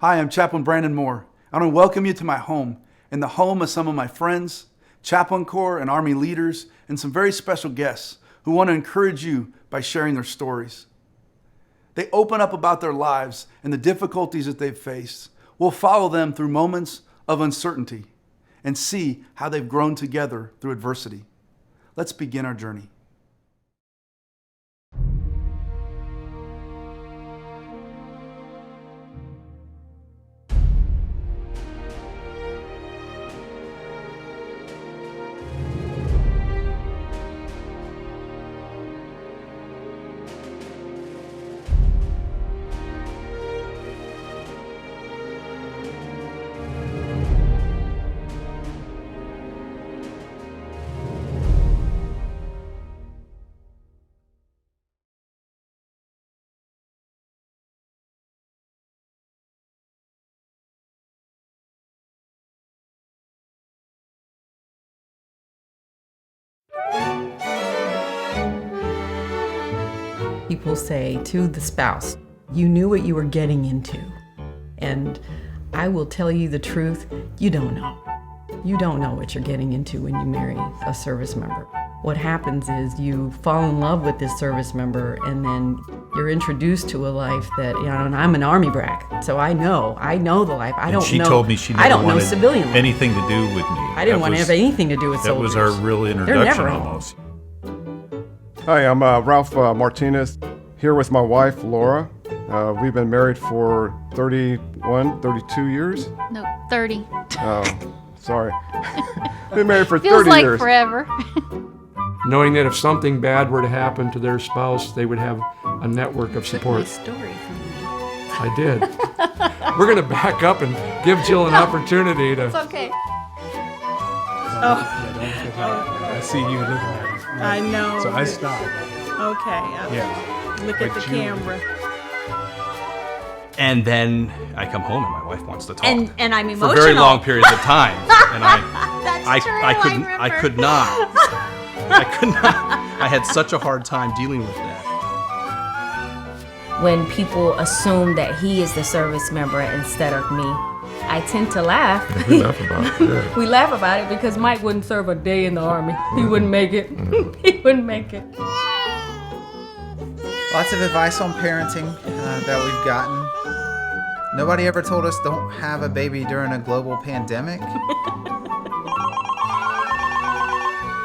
Hi, I'm Chaplain Brandon Moore. I want to welcome you to my home and the home of some of my friends, Chaplain Corps and Army leaders, and some very special guests who want to encourage you by sharing their stories. They open up about their lives and the difficulties that they've faced. We'll follow them through moments of uncertainty and see how they've grown together through adversity. Let's begin our journey. People say to the spouse, you knew what you were getting into. And I will tell you the truth, you don't know. You don't know what you're getting into when you marry a service member. What happens is you fall in love with this service member and then you're introduced to a life that, and I'm an Army brat, so I know the life. She told me she never wanted civilian life. anything to do with me. I didn't want to have anything to do with soldiers. That was our real introduction almost. Hi, I'm Ralph Martinez, here with my wife, Laura. We've been married for 32 years. No, 30. Oh, sorry. Been married for 30 Feels like years. forever. Knowing that if something bad were to happen to their spouse, they would have a network of support. My story from me. I did. We're going to back up and give Jill an opportunity to... It's okay. I see you looking at it. I know. So I stopped. Okay. Yeah. Look at the camera. And then I come home and my wife wants to talk. And I'm emotional. For very long periods of time. And That's true, I could not. I had such a hard time dealing with that. When people assume that he is the service member instead of me, I tend to laugh. We laugh about it. Yeah. We laugh about it because Mike wouldn't serve a day in the Army. He wouldn't make it. He wouldn't make it. Lots of advice on parenting that we've gotten. Nobody ever told us don't have a baby during a global pandemic.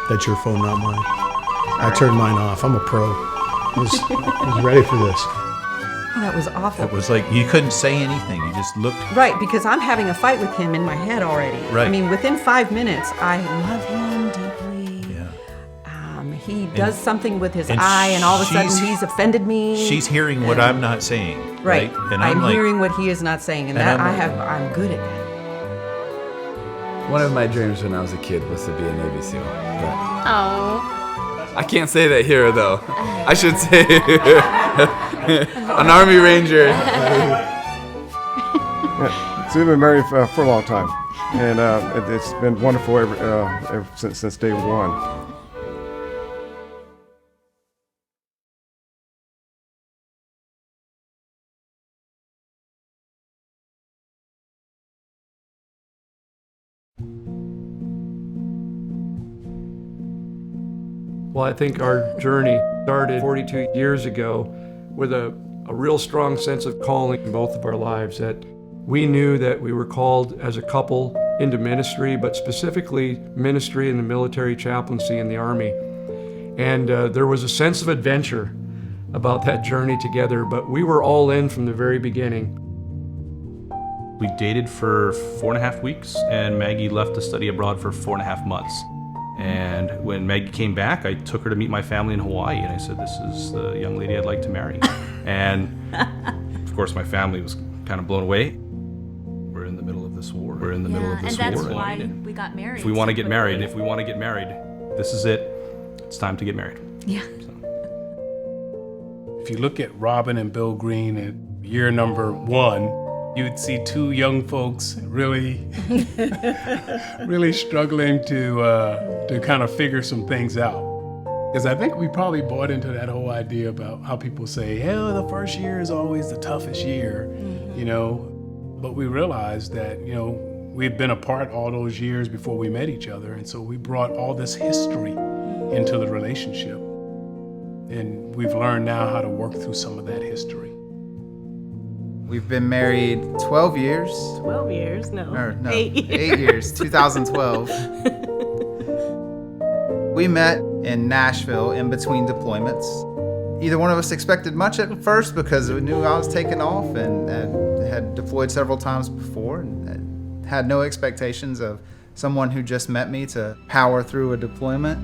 That's your phone, not mine. I turned mine off. I'm a pro. I was ready for this. Oh, that was awful. It was like you couldn't say anything. You just looked. Right, because I'm having a fight with him in my head already. Right. I mean, within 5 minutes, I love him deeply. Yeah. He does something with his eye, and all of a sudden he's offended me. She's hearing what I'm not saying. Right. And I'm like, hearing what he is not saying, and that I'm good at that. One of my dreams when I was a kid was to be a Navy SEAL. But Oh. I can't say that here, though. I should say an Army Ranger. Yeah. So we've been married for a long time, and it's been wonderful ever since day one. Well, I think our journey started 42 years ago with a real strong sense of calling in both of our lives, that we knew that we were called as a couple into ministry, but specifically ministry in the military chaplaincy in the Army. And there was a sense of adventure about that journey together, but we were all in from the very beginning. We dated for 4.5 weeks, and Maggie left to study abroad for 4.5 months. And when Maggie came back, I took her to meet my family in Hawaii, and I said, this is the young lady I'd like to marry. And of course, my family was kind of blown away. We're in the middle of this war. And that's why we got married. If we want to get married, this is it. It's time to get married. Yeah. If you look at Robin and Bill Green at year number 1, you would see two young folks really struggling to kind of figure some things out. Because I think we probably bought into that whole idea about how people say, the first year is always the toughest year, you know. But we realized that, we'd been apart all those years before we met each other, and so we brought all this history into the relationship. And we've learned now how to work through some of that history. We've been married 12 years. 12 years? No. Or, no, 8 years. 8 years, 2012. We met in Nashville in between deployments. Either one of us expected much at first because we knew I was taking off and had deployed several times before and had no expectations of someone who just met me to power through a deployment.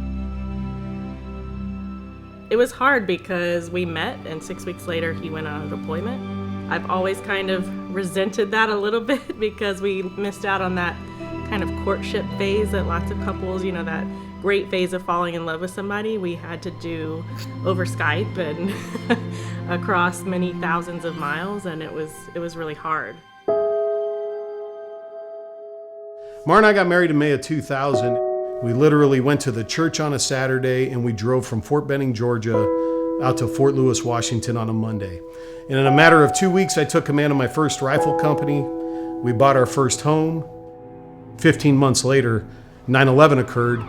It was hard because we met and 6 weeks later he went on a deployment. I've always kind of resented that a little bit because we missed out on that kind of courtship phase that lots of couples, that great phase of falling in love with somebody we had to do over Skype and across many thousands of miles, and it was really hard. Mara and I got married in May of 2000. We literally went to the church on a Saturday and we drove from Fort Benning, Georgia out to Fort Lewis, Washington on a Monday. And in a matter of 2 weeks, I took command of my first rifle company. We bought our first home. 15 months later, 9/11 occurred.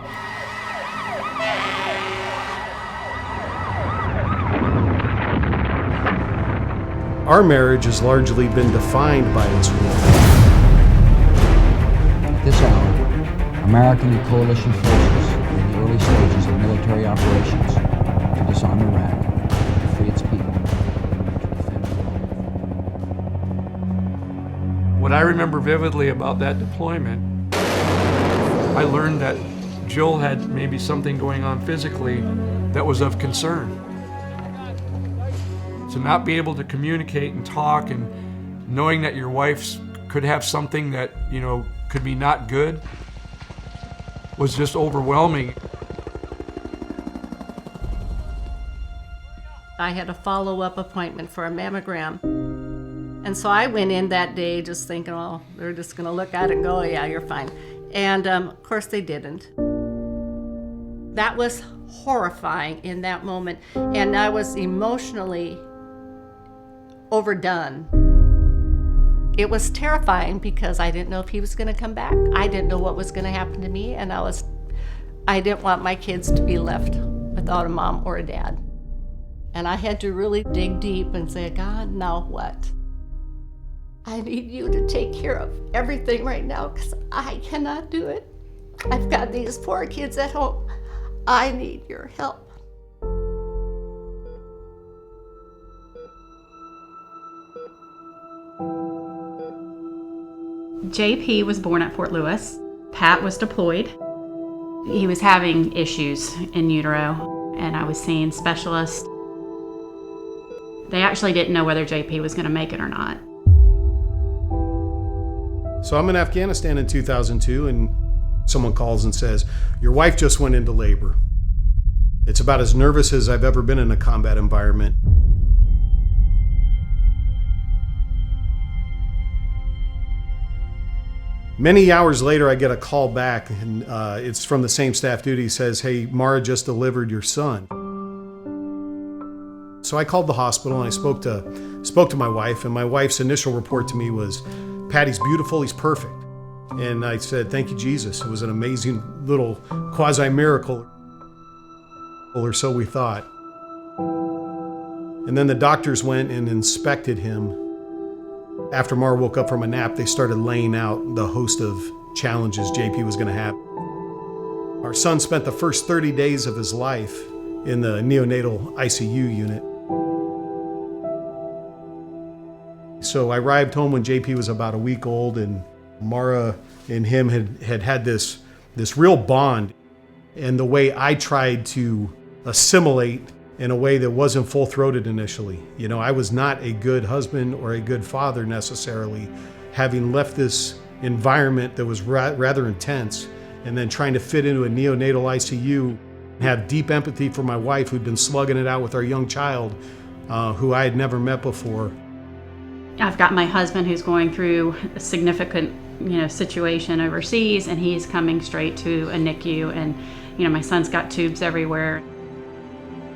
Our marriage has largely been defined by its war. At this hour, American and coalition forces are in the early stages of military operations to disarm Iraq, to free its people, to defend the world. What I remember vividly about that deployment, I learned that Jill had maybe something going on physically that was of concern. To not be able to communicate and talk and knowing that your wife could have something that, could be not good was just overwhelming. I had a follow-up appointment for a mammogram. And so I went in that day just thinking, oh, they're just gonna look at it and go, oh, yeah, you're fine. And of course they didn't. That was horrifying in that moment. And I was emotionally overdone. It was terrifying because I didn't know if he was gonna come back. I didn't know what was gonna happen to me, and I didn't want my kids to be left without a mom or a dad. And I had to really dig deep and say, God, now what? I need you to take care of everything right now because I cannot do it. I've got these 4 kids at home. I need your help. JP was born at Fort Lewis. Pat was deployed. He was having issues in utero, and I was seeing specialists. They actually didn't know whether JP was going to make it or not. So I'm in Afghanistan in 2002, and someone calls and says, your wife just went into labor. It's about as nervous as I've ever been in a combat environment. Many hours later, I get a call back, and it's from the same staff duty. He says, hey, Mara just delivered your son. So I called the hospital and I spoke to my wife, and my wife's initial report to me was, Patty's beautiful, he's perfect. And I said, thank you, Jesus. It was an amazing little quasi-miracle, or so we thought. And then the doctors went and inspected him. After Mara woke up from a nap, they started laying out the host of challenges JP was going to have. Our son spent the first 30 days of his life in the neonatal ICU unit. So I arrived home when JP was about a week old, and Mara and him had this real bond. And the way I tried to assimilate in a way that wasn't full-throated initially. I was not a good husband or a good father necessarily, having left this environment that was rather intense, and then trying to fit into a neonatal ICU, have deep empathy for my wife who'd been slugging it out with our young child, who I had never met before. I've got my husband who's going through a significant, situation overseas, and he's coming straight to a NICU, and, my son's got tubes everywhere.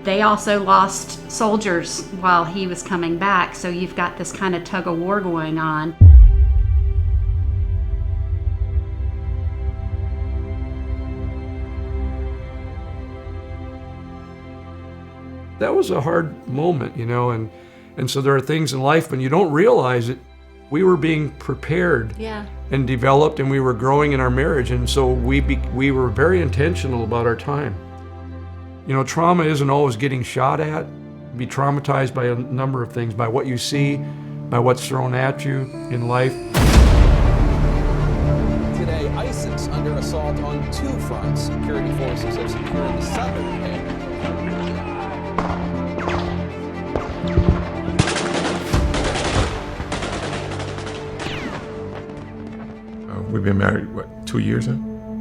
They also lost soldiers while he was coming back, so you've got this kind of tug of war going on. That was a hard moment, you know, and so there are things in life when you don't realize it. We were being prepared and developed, and we were growing in our marriage, and so we were very intentional about our time. You know, trauma isn't always getting shot at. Be traumatized by a number of things, by what you see, by what's thrown at you in life. Today, ISIS under assault on two fronts. Security forces have secured the southern end. We've been married, 2 years now?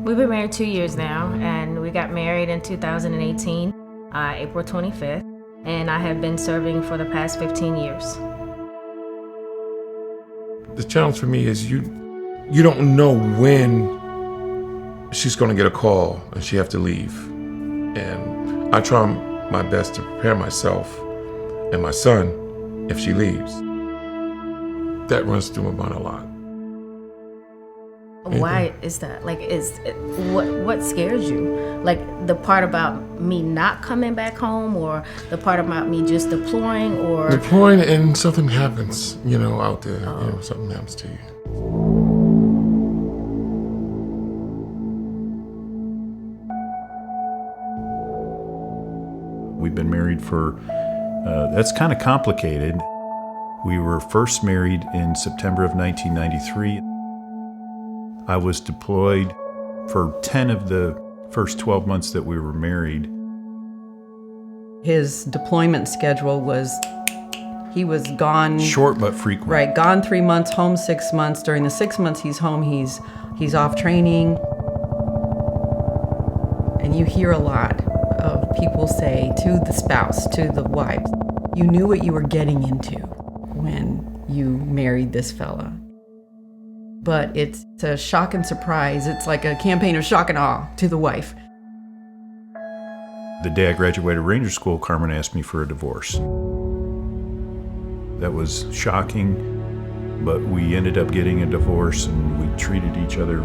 We've been married 2 years now, and we got married in 2018, April 25th, and I have been serving for the past 15 years. The challenge for me is you don't know when she's going to get a call and she have to leave. And I try my best to prepare myself and my son if she leaves. That runs through my mind a lot. Why is that? Like, what scares you? Like the part about me not coming back home, or the part about me just deploying, or deploying and something happens, you know, out there. You know, something happens to you. We've been married for, that's kind of complicated. We were first married in September of 1993. I was deployed for 10 of the first 12 months that we were married. His deployment schedule was, he was gone. Short but frequent. Right, gone 3 months, home 6 months. During the 6 months he's home, he's off training. And you hear a lot of people say to the spouse, to the wife, you knew what you were getting into when you married this fella. But it's a shock and surprise. It's like a campaign of shock and awe to the wife. The day I graduated Ranger School, Carmen asked me for a divorce. That was shocking, but we ended up getting a divorce, and we treated each other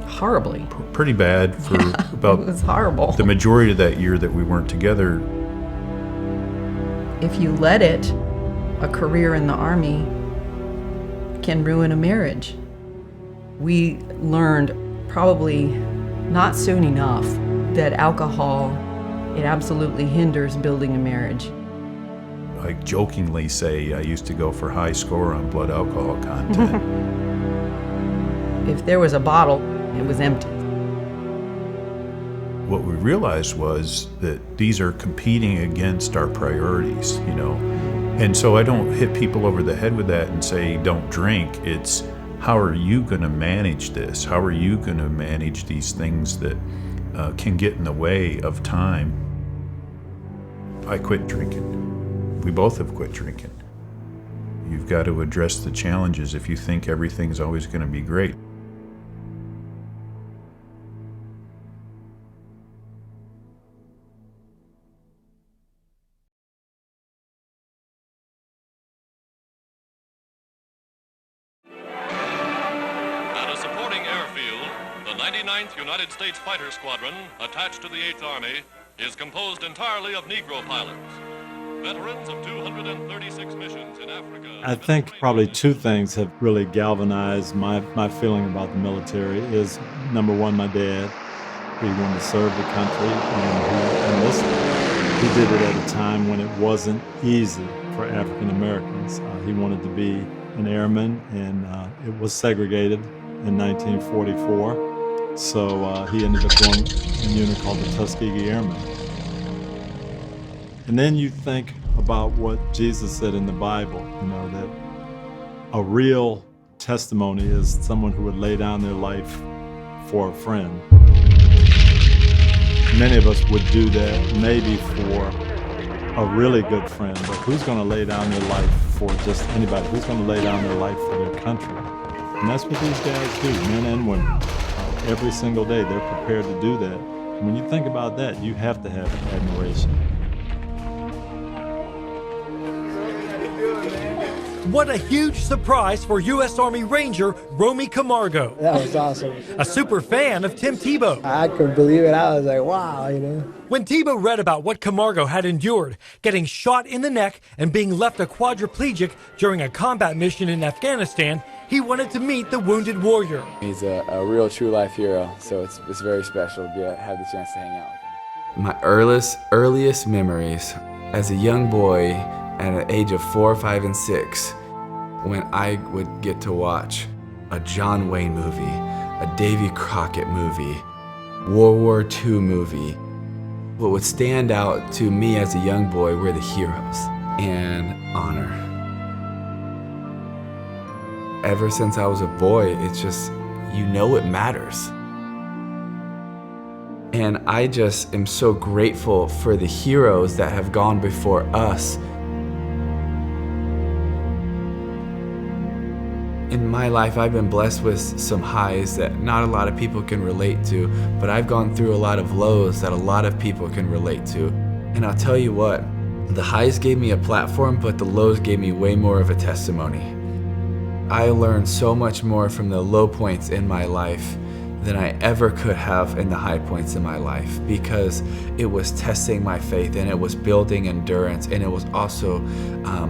horribly. Pretty bad for about it was horrible. The majority of that year that we weren't together. If you let it, a career in the Army can ruin a marriage. We learned probably not soon enough that alcohol, it absolutely hinders building a marriage. I jokingly say I used to go for high score on blood alcohol content. If there was a bottle, it was empty. What we realized was that these are competing against our priorities, you know. And so I don't hit people over the head with that and say, don't drink. It's, how are you going to manage this? How are you going to manage these things that can get in the way of time? I quit drinking. We both have quit drinking. You've got to address the challenges if you think everything's always going to be great. United States Fighter Squadron, attached to the 8th Army, is composed entirely of Negro pilots, veterans of 236 missions in Africa. I think probably two things have really galvanized my feeling about the military is, number one, my dad. He wanted to serve the country, and he enlisted. He did it at a time when it wasn't easy for African Americans. He wanted to be an airman, and it was segregated in 1944. So he ended up going in a unit called the Tuskegee Airmen. And then you think about what Jesus said in the Bible, you know, that a real testimony is someone who would lay down their life for a friend. Many of us would do that maybe for a really good friend, but who's going to lay down their life for just anybody? Who's going to lay down their life for their country? And that's what these guys do, men and women. Every single day, they're prepared to do that. And when you think about that, you have to have admiration. What a huge surprise for U.S. Army Ranger Romy Camargo. That was awesome. A super fan of Tim Tebow. I couldn't believe it. I was like, wow, you know. When Tebow read about what Camargo had endured, getting shot in the neck and being left a quadriplegic during a combat mission in Afghanistan, he wanted to meet the wounded warrior. He's a real true life hero, so it's very special to have the chance to hang out with him. My earliest memories as a young boy at an age of 4, 5, and 6, when I would get to watch a John Wayne movie, a Davy Crockett movie, World War II movie. What would stand out to me as a young boy were the heroes and honor. Ever since I was a boy, it's just, you know it matters. And I just am so grateful for the heroes that have gone before us. In my life, I've been blessed with some highs that not a lot of people can relate to, but I've gone through a lot of lows that a lot of people can relate to. And I'll tell you what, the highs gave me a platform, but the lows gave me way more of a testimony. I learned so much more from the low points in my life than I ever could have in the high points in my life, because it was testing my faith and it was building endurance, and it was also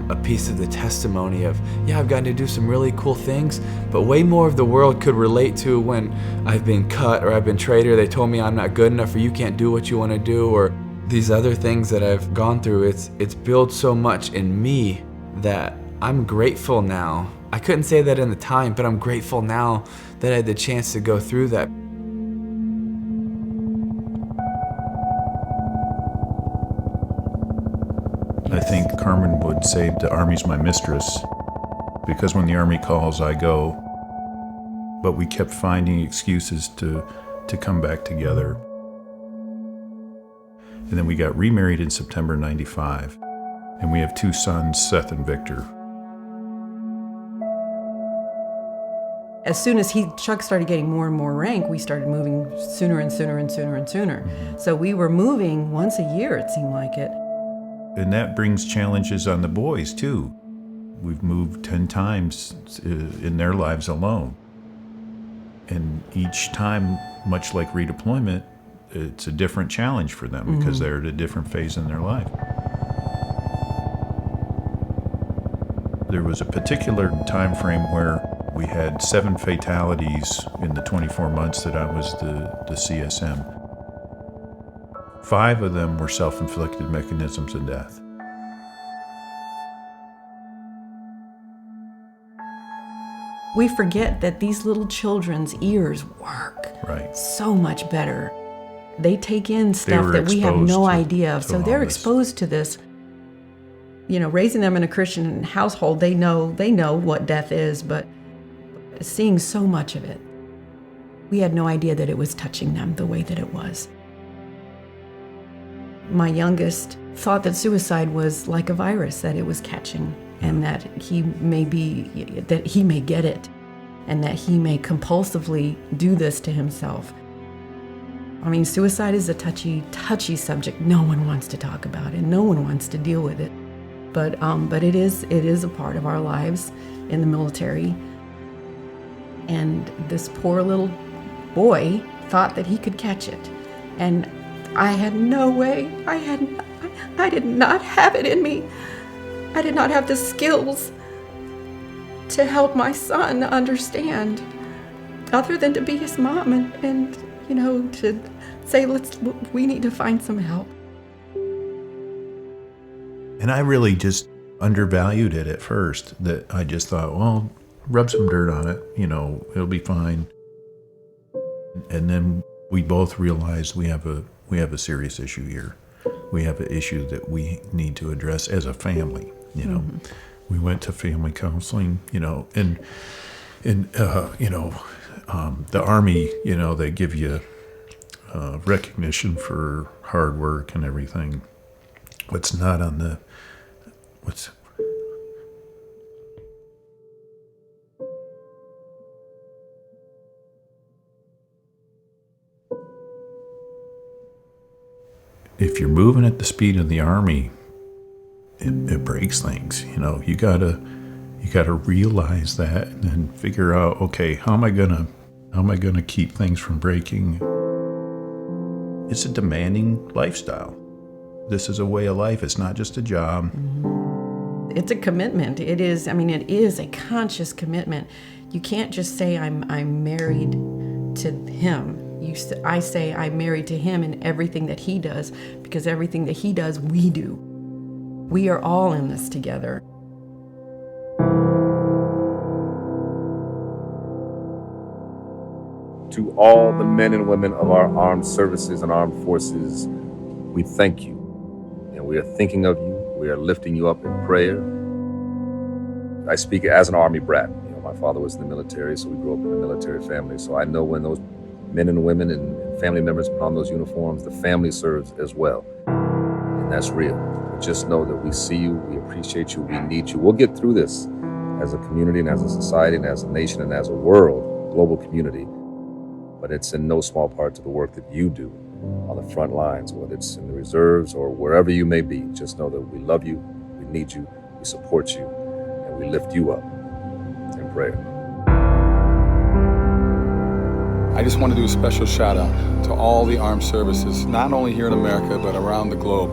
a piece of the testimony of, yeah, I've gotten to do some really cool things, but way more of the world could relate to when I've been cut or I've been traded, or they told me I'm not good enough or you can't do what you want to do, or these other things that I've gone through. It's built so much in me that I'm grateful now. I couldn't say that in the time, but I'm grateful now that I had the chance to go through that. I think Carmen would say the Army's my mistress, because when the Army calls, I go. But we kept finding excuses to come back together. And then we got remarried in September '95, and we have 2 sons, Seth and Victor. As soon as Chuck started getting more and more rank, we started moving sooner and sooner and sooner and sooner. Mm-hmm. So we were moving once a year, it seemed like it. And that brings challenges on the boys, too. We've moved 10 times in their lives alone. And each time, much like redeployment, it's a different challenge for them because they're at a different phase in their life. There was a particular time frame where we had 7 fatalities in the 24 months that I was the CSM. 5 of them were self-inflicted mechanisms of death. We forget that these little children's ears work so much better. They take in stuff that we have no idea of. So they're exposed to this. You know, raising them in a Christian household, they know what death is, but seeing so much of it, we had no idea that it was touching them the way that it was. My youngest thought that suicide was like a virus, that it was catching, and that he may get it, and that he may compulsively do this to himself. I mean, suicide is a touchy subject. No one wants to talk about it. No one wants to deal with it. But it is a part of our lives in the military. And this poor little boy thought that he could catch it. And I had no way. I did not have it in me. I did not have the skills to help my son understand, other than to be his mom and you know, to say, we need to find some help. And I really just undervalued it at first, that I just thought, well, rub some dirt on it, you know, it'll be fine. And then we both realized we have a serious issue here. We have an issue that we need to address as a family, you know. We went to family counseling, you know, and you know, the Army, you know, they give you recognition for hard work and everything. What's not on the, if you're moving at the speed of the Army, it breaks things. You know, you gotta You got to realize that and then figure out, okay, how am I gonna keep things from breaking? It's a demanding lifestyle. This is a way of life. It's not just a job. It's a commitment. It is a conscious commitment. You can't just say I'm married to him. I say I'm married to him in everything that he does, because everything that he does, we do. We are all in this together. To all the men and women of our armed services and armed forces, we thank you. And we are thinking of you. We are lifting you up in prayer. I speak as an Army brat. You know, my father was in the military, so we grew up in a military family. So I know when those men and women and family members put on those uniforms, the family serves as well. And that's real. But just know that we see you, we appreciate you, we need you. We'll get through this as a community and as a society and as a nation and as a world, global community. But it's in no small part to the work that you do on the front lines, whether it's in the reserves or wherever you may be. Just know that we love you, we need you, we support you, and we lift you up in prayer. I just want to do a special shout out to all the armed services, not only here in America, but around the globe.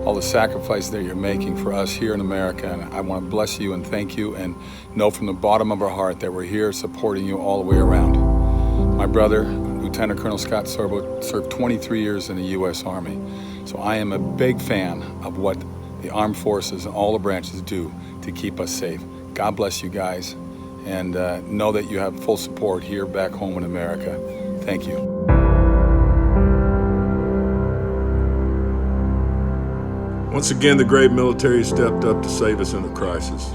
All the sacrifice that you're making for us here in America. And I want to bless you and thank you and know from the bottom of our heart that we're here supporting you all the way around. My brother, Lieutenant Colonel Scott Sorbo, served 23 years in the U.S. Army. So I am a big fan of what the armed forces and all the branches do to keep us safe. God bless you guys, and know that you have full support here back home in America. Thank you. Once again, the great military stepped up to save us in the crisis.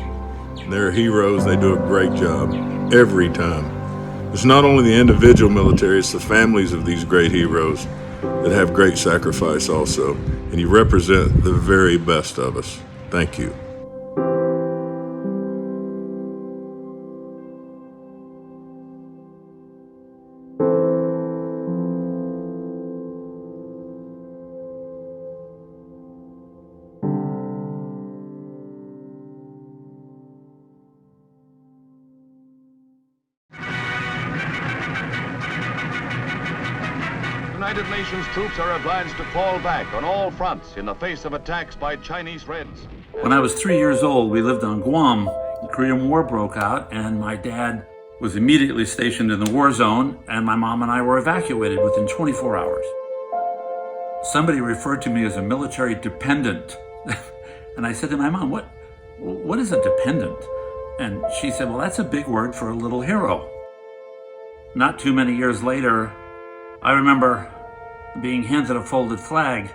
They're heroes. They do a great job every time. It's not only the individual military, it's the families of these great heroes that have great sacrifice also. And you represent the very best of us. Thank you. United Nations troops are obliged to fall back on all fronts in the face of attacks by Chinese Reds. When I was 3 years old, we lived on Guam. The Korean War broke out, and my dad was immediately stationed in the war zone, and my mom and I were evacuated within 24 hours. Somebody referred to me as a military dependent. And I said to my mom, what is a dependent? And she said, well, that's a big word for a little hero. Not too many years later, I remember being handed a folded flag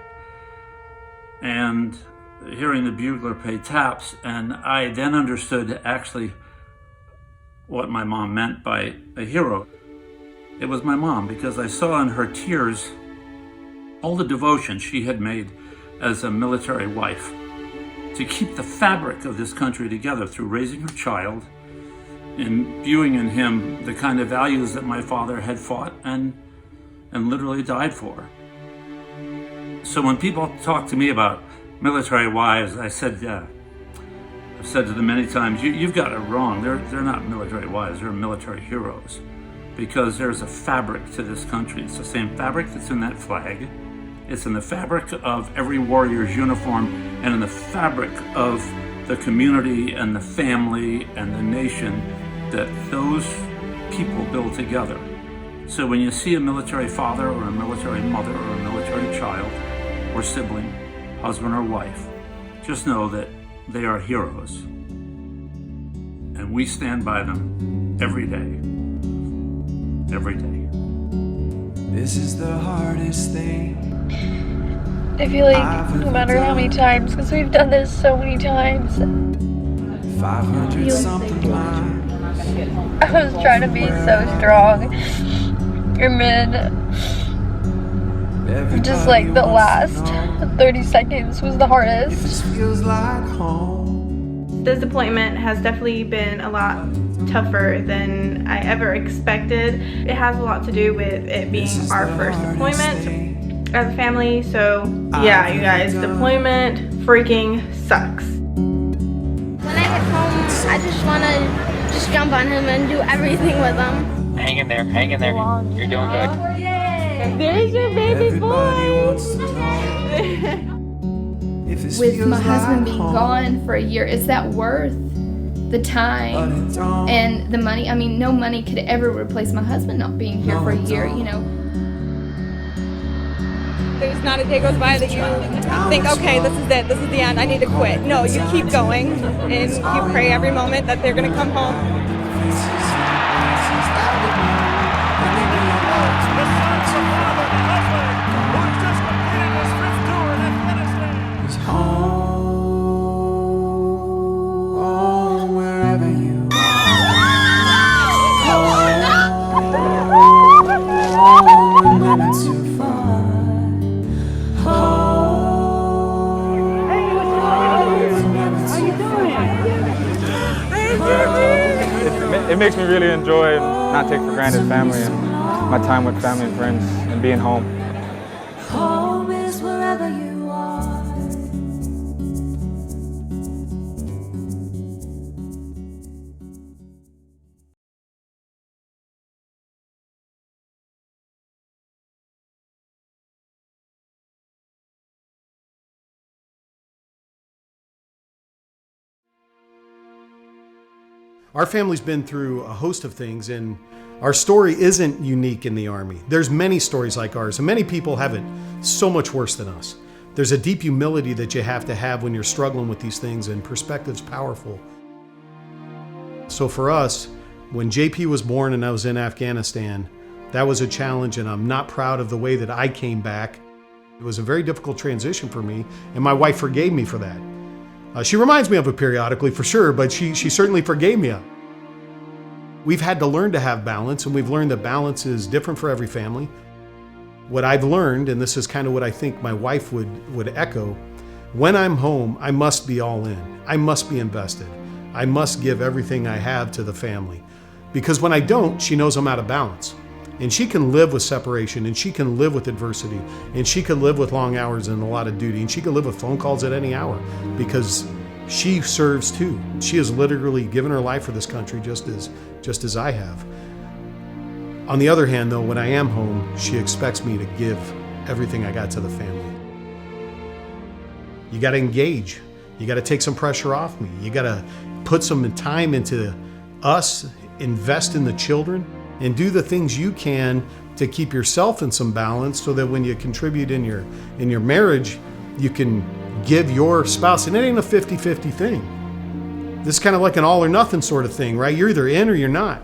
and hearing the bugler play taps, and I then understood actually what my mom meant by a hero. It was my mom, because I saw in her tears all the devotion she had made as a military wife to keep the fabric of this country together through raising her child, imbuing in him the kind of values that my father had fought and literally died for. So when people talk to me about military wives, I've said to them many times, you've got it wrong. They're not military wives, they're military heroes. Because there's a fabric to this country. It's the same fabric that's in that flag. It's in the fabric of every warrior's uniform, and in the fabric of the community and the family and the nation that those people build together. So when you see a military father or a military mother or a military child or sibling, husband or wife, just know that they are heroes. And we stand by them every day. Every day. This is the hardest thing. I feel like no matter how many times, because we've done this so many times, 500 something miles. I was trying to be so strong. And then, just like the last 30 seconds was the hardest. This deployment has definitely been a lot tougher than I ever expected. It has a lot to do with it being our first deployment as a family. So yeah, you guys, deployment freaking sucks. When I get home, I just want to just jump on him and do everything with him. Hang in there. You're doing good. There's your baby boy. With my husband being gone for a year, is that worth the time and the money? I mean, no money could ever replace my husband not being here for a year, you know. There's not a day goes by that you think, okay, this is it, this is the end, I need to quit. No, you keep going, and you pray every moment that they're going to come home. It makes me really enjoy and not take for granted family and my time with family and friends and being home. Home is wherever you are. Our family's been through a host of things, and our story isn't unique in the Army. There's many stories like ours, and many people have it so much worse than us. There's a deep humility that you have to have when you're struggling with these things, and perspective's powerful. So for us, when JP was born and I was in Afghanistan, that was a challenge, and I'm not proud of the way that I came back. It was a very difficult transition for me, and my wife forgave me for that. She reminds me of it periodically, for sure, but she certainly forgave me. We've had to learn to have balance, and we've learned that balance is different for every family. What I've learned, and this is kind of what I think my wife would echo, when I'm home, I must be all in. I must be invested. I must give everything I have to the family. Because when I don't, she knows I'm out of balance. And she can live with separation, and she can live with adversity, and she can live with long hours and a lot of duty, and she can live with phone calls at any hour, because she serves too. She has literally given her life for this country just as I have. On the other hand, though, when I am home, she expects me to give everything I got to the family. You got to engage. You got to take some pressure off me. You got to put some time into us, invest in the children, and do the things you can to keep yourself in some balance, so that when you contribute in your marriage, you can give your spouse, and it ain't a 50-50 thing. This is kind of like an all or nothing sort of thing, right? You're either in or you're not.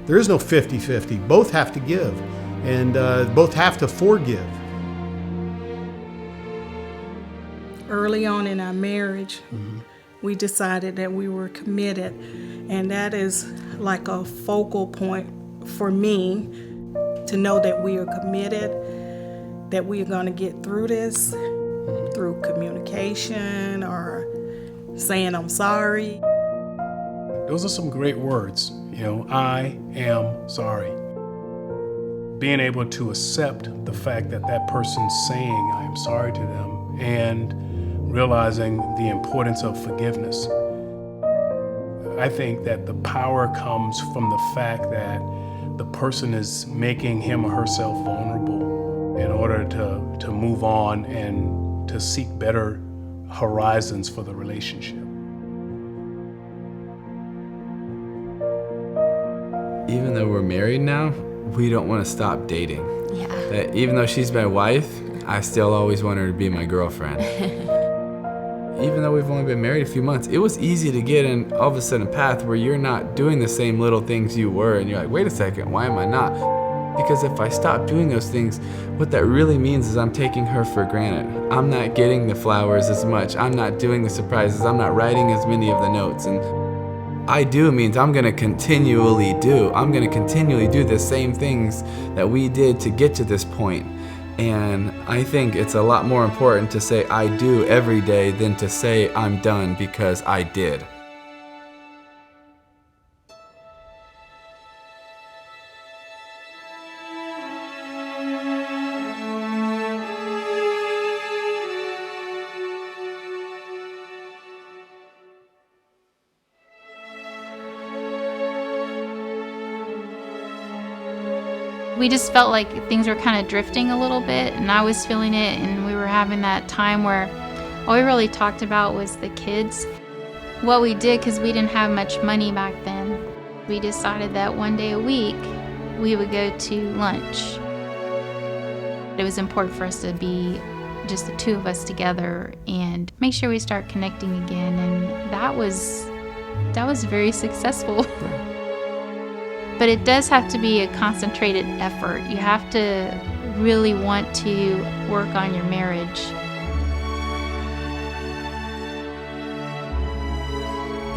There is no 50-50. Both have to give, and both have to forgive. Early on in our marriage, we decided that we were committed, and that is like a focal point for me, to know that we are committed, that we are going to get through this through communication or saying I'm sorry. Those are some great words. You know, I am sorry. Being able to accept the fact that that person's saying I am sorry to them, and realizing the importance of forgiveness. I think that the power comes from the fact that the person is making him or herself vulnerable in order to move on and to seek better horizons for the relationship. Even though we're married now, we don't want to stop dating. Yeah. That even though she's my wife, I still always want her to be my girlfriend. Even though we've only been married a few months, it was easy to get in all of a sudden a path where you're not doing the same little things you were, and you're like, wait a second, why am I not? Because if I stop doing those things, what that really means is I'm taking her for granted. I'm not getting the flowers as much. I'm not doing the surprises. I'm not writing as many of the notes. And I do means I'm gonna continually do the same things that we did to get to this point. And I think it's a lot more important to say I do every day than to say I'm done because I did. We just felt like things were kind of drifting a little bit, and I was feeling it, and we were having that time where all we really talked about was the kids. What we did, because we didn't have much money back then, we decided that one day a week we would go to lunch. It was important for us to be just the two of us together and make sure we start connecting again, and that was very successful. But it does have to be a concentrated effort. You have to really want to work on your marriage.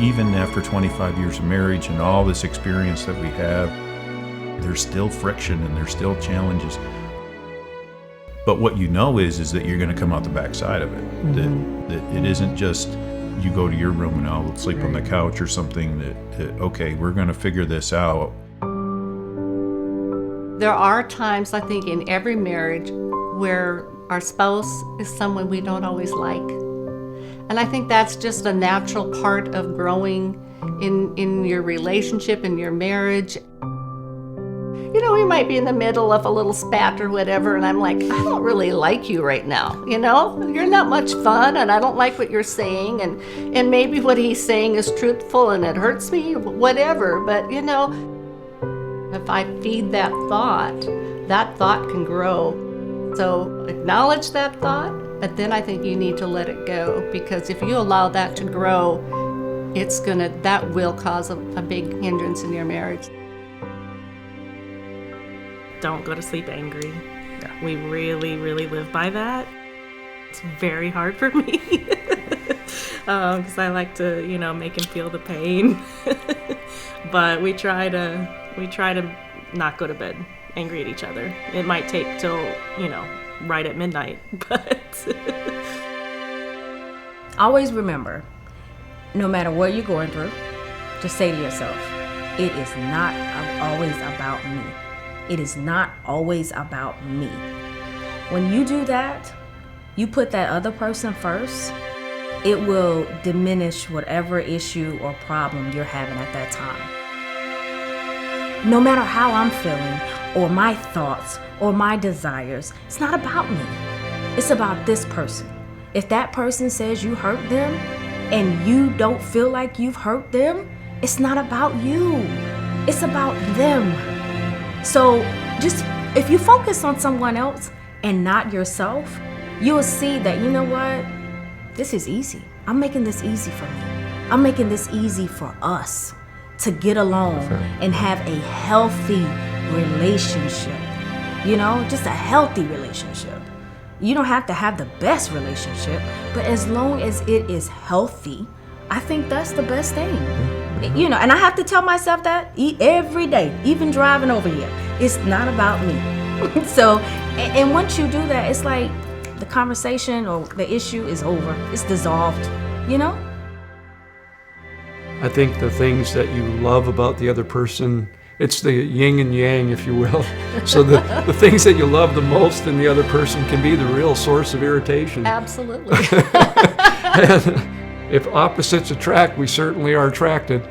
Even after 25 years of marriage and all this experience that we have, there's still friction and there's still challenges. But what you know is that you're going to come out the backside of it. That it isn't just you go to your room and I'll sleep on the couch or something, that okay, we're going to figure this out. There are times, I think, in every marriage where our spouse is someone we don't always like. And I think that's just a natural part of growing in your relationship, in your marriage. You know, we might be in the middle of a little spat or whatever, and I'm like, I don't really like you right now, you know? You're not much fun, and I don't like what you're saying, and maybe what he's saying is truthful and it hurts me, whatever, but you know, if I feed that thought can grow. So acknowledge that thought, but then I think you need to let it go, because if you allow that to grow, that will cause a big hindrance in your marriage. Don't go to sleep angry. Yeah. We really, really live by that. It's very hard for me because I like to, make him feel the pain. But we try to not go to bed angry at each other. It might take till, right at midnight, but always remember, no matter what you're going through, just say to yourself, it is not always about me. It is not always about me. When you do that, you put that other person first, it will diminish whatever issue or problem you're having at that time. No matter how I'm feeling, or my thoughts, or my desires, it's not about me. It's about this person. If that person says you hurt them, and you don't feel like you've hurt them, it's not about you. It's about them. So just, if you focus on someone else and not yourself, you'll see that, you know what? This is easy. I'm making this easy for me. I'm making this easy for us to get along and have a healthy relationship. Just a healthy relationship. You don't have to have the best relationship, but as long as it is healthy, I think that's the best thing. And I have to tell myself that every day, even driving over here. It's not about me. So, and once you do that, it's like the conversation or the issue is over. It's dissolved, I think the things that you love about the other person, it's the yin and yang, if you will. So the things that you love the most in the other person can be the real source of irritation. Absolutely. And if opposites attract, we certainly are attracted.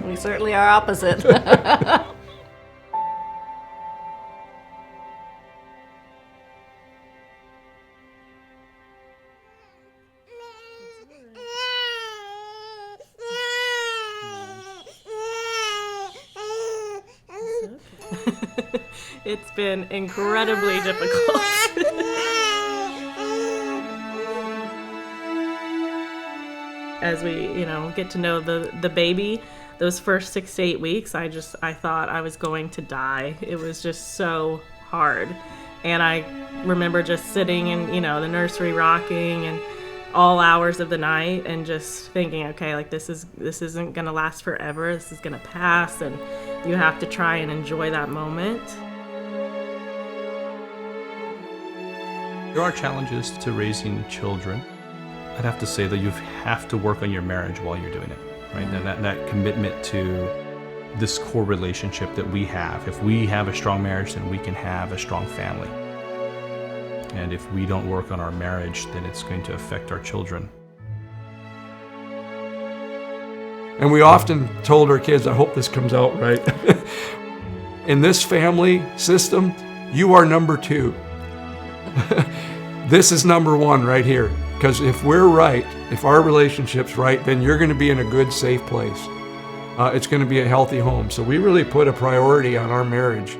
We certainly are opposite. It's been incredibly difficult. As we, get to know the baby, those first 6 to 8 weeks, I thought I was going to die. It was just so hard. And I remember just sitting in, the nursery rocking and all hours of the night and just thinking, okay, like this isn't going to last forever. This is going to pass, and you have to try and enjoy that moment. There are challenges to raising children. I'd have to say that you have to work on your marriage while you're doing it, right? And that commitment to this core relationship that we have. If we have a strong marriage, then we can have a strong family. And if we don't work on our marriage, then it's going to affect our children. And we often told our kids, I hope this comes out right, in this family system, you are number 2. This is number 1 right here. Because if we're right, if our relationship's right, then you're going to be in a good, safe place. It's going to be a healthy home. So we really put a priority on our marriage.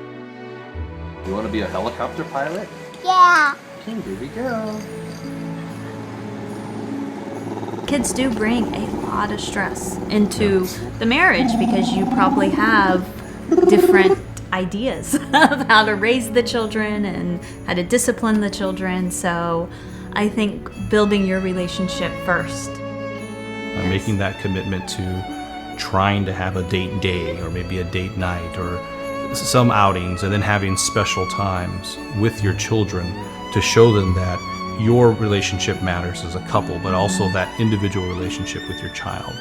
You want to be a helicopter pilot? Yeah. Okay, here we go. Kids do bring a lot of stress into the marriage because you probably have different ideas of how to raise the children and how to discipline the children. So I think building your relationship first. Making that commitment to trying to have a date day or maybe a date night or some outings, and then having special times with your children to show them that your relationship matters as a couple, but also that individual relationship with your child.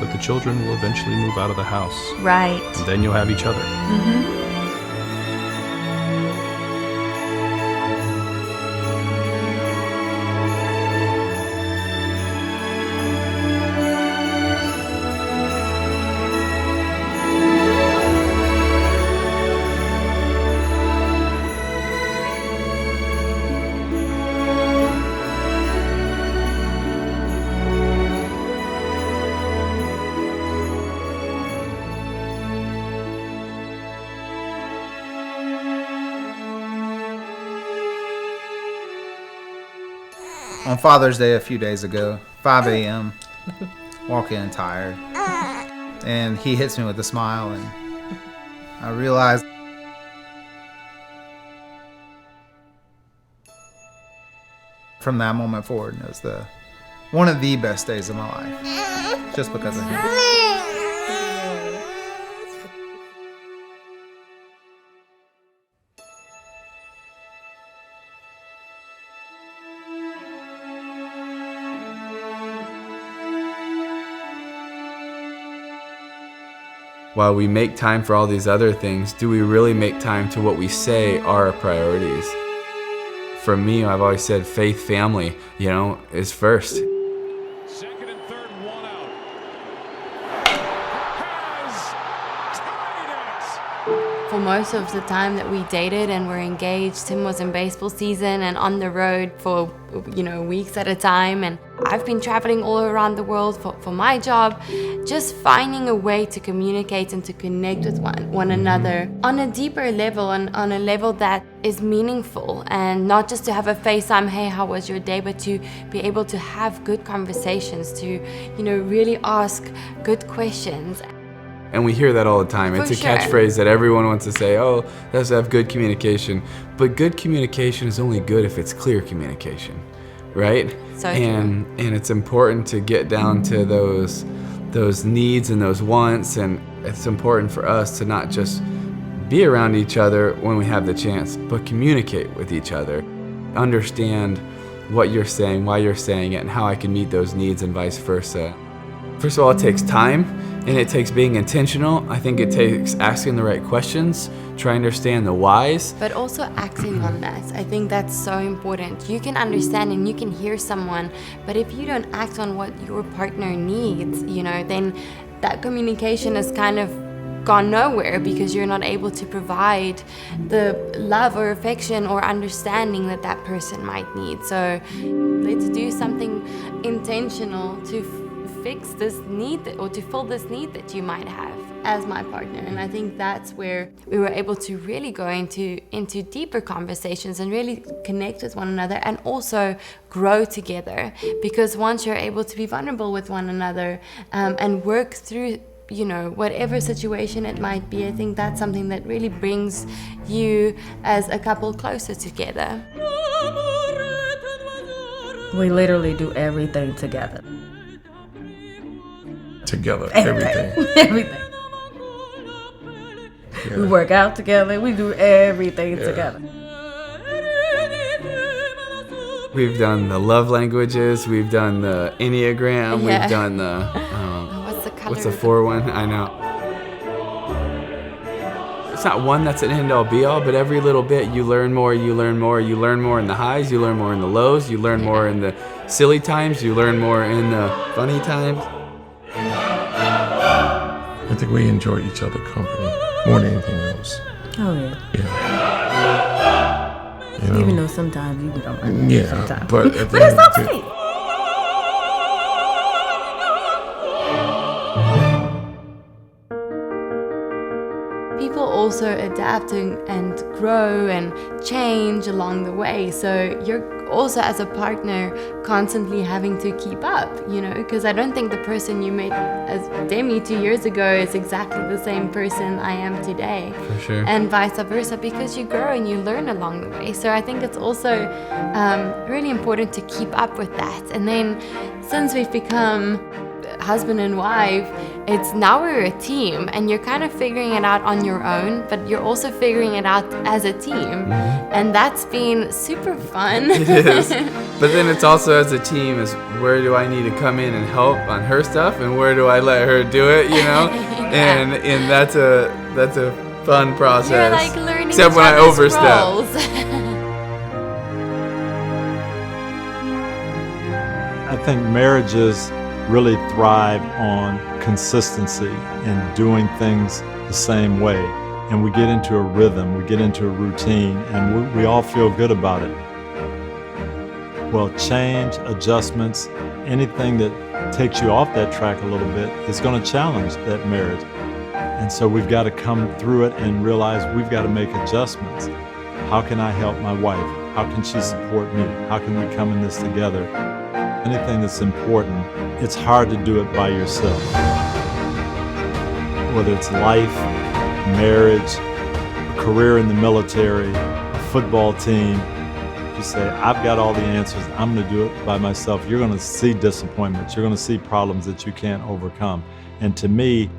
But the children will eventually move out of the house. Right. And then you'll have each other. Mm-hmm. On Father's Day a few days ago, 5 a.m., walk in tired, and he hits me with a smile, and I realized from that moment forward, it was one of the best days of my life, just because of him. While we make time for all these other things, do we really make time to what we say are our priorities? For me, I've always said faith, family, is first. Second and third, one out. For most of the time that we dated and were engaged, Tim was in baseball season and on the road for, weeks at a time. And I've been traveling all around the world for my job, just finding a way to communicate and to connect with one another on a deeper level and on a level that is meaningful, and not just to have a FaceTime, hey, how was your day, but to be able to have good conversations, to, really ask good questions. And we hear that all the time. It's a catchphrase that everyone wants to say, oh, let's have good communication. But good communication is only good if it's clear communication, right? So and it's important to get down to those needs and those wants, and it's important for us to not just be around each other when we have the chance, but communicate with each other. Understand what you're saying, why you're saying it, and how I can meet those needs and vice versa. First of all, it takes time, and it takes being intentional. I think it takes asking the right questions, trying to understand the whys. But also acting on that. I think that's so important. You can understand and you can hear someone, but if you don't act on what your partner needs, then that communication is kind of gone nowhere, because you're not able to provide the love or affection or understanding that person might need. So let's do something intentional to fix this need or to fill this need that you might have as my partner. And I think that's where we were able to really go into deeper conversations and really connect with one another, and also grow together. Because once you're able to be vulnerable with one another and work through whatever situation it might be, I think that's something that really brings you as a couple closer together. We literally do everything together. Everything. Everything. Yeah. We work out together. We do everything together. We've done the love languages. We've done the Enneagram. Yeah. We've done the what's the 4-1? I know. It's not one that's an end all be all, but every little bit you learn more. You learn more. You learn more in the highs. You learn more in the lows. You learn more in the silly times. You learn more in the funny times. I think we enjoy each other's company more than anything else. Oh, yeah. Yeah. You know? Even though sometimes you don't like Yeah, sometimes. but But it's okay. People also adapt and grow and change along the way. So you're also, as a partner, constantly having to keep up, you know, because I don't think the person you met as Demi 2 years ago is exactly the same person I am today. For sure. And vice versa, because you grow and you learn along the way. So I think it's also really important to keep up with that. And then since we've become husband and wife, it's now we're a team, and you're kind of figuring it out on your own, but you're also figuring it out as a team. And that's been super fun. It is. But then it's also, as a team, is where do I need to come in and help on her stuff, and where do I let her do it, you know? Yeah. And that's a fun process. You're like learning except each when I other's overstep. roles. I think marriages really thrive on consistency and doing things the same way. And we get into a rhythm, we get into a routine, and we all feel good about it. Well, change, adjustments, anything that takes you off that track a little bit is going to challenge that marriage. And so we've got to come through it and realize we've got to make adjustments. How can I help my wife? How can she support me? How can we come in this together? Anything that's important, it's hard to do it by yourself. Whether it's life, marriage, a career in the military, a football team, you say, I've got all the answers, I'm going to do it by myself. You're going to see disappointments. You're going to see problems that you can't overcome. And to me,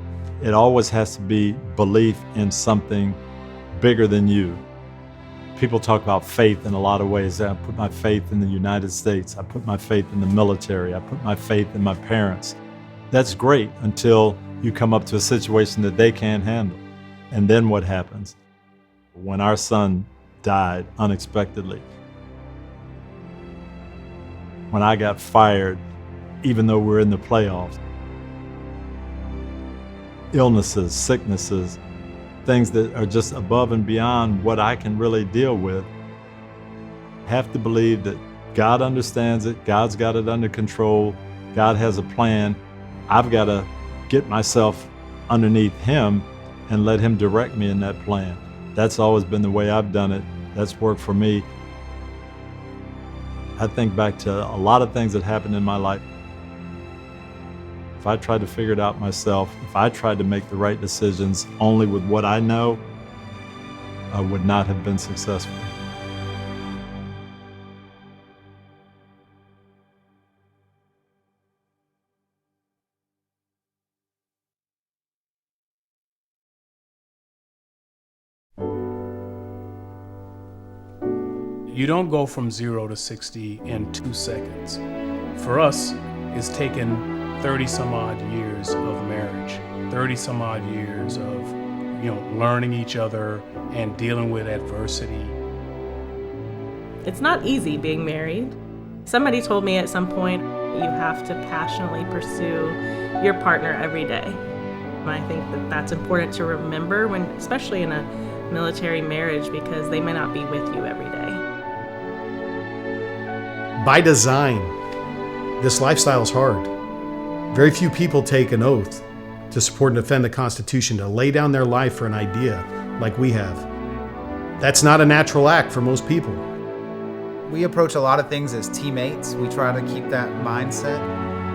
it always has to be belief in something bigger than you. People talk about faith in a lot of ways. I put my faith in the United States. I put my faith in the military. I put my faith in my parents. That's great until you come up to a situation that they can't handle. And then what happens? When our son died unexpectedly, when I got fired, even though we're in the playoffs, illnesses, sicknesses, things that are just above and beyond what I can really deal with. Have to believe that God understands it, God's got it under control, God has a plan. I've got to get myself underneath Him and let Him direct me in that plan. That's always been the way I've done it. That's worked for me. I think back to a lot of things that happened in my life. If I tried to figure it out myself, if I tried to make the right decisions only with what I know, I would not have been successful. You don't go from 0 to 60 in 2 seconds. For us, it's taken 30 some odd years of marriage, 30 some odd years of, learning each other and dealing with adversity. It's not easy being married. Somebody told me at some point, you have to passionately pursue your partner every day. And I think that that's important to remember when, especially in a military marriage, because they may not be with you every day. By design, this lifestyle is hard. Very few people take an oath to support and defend the Constitution, to lay down their life for an idea like we have. That's not a natural act for most people. We approach a lot of things as teammates. We try to keep that mindset.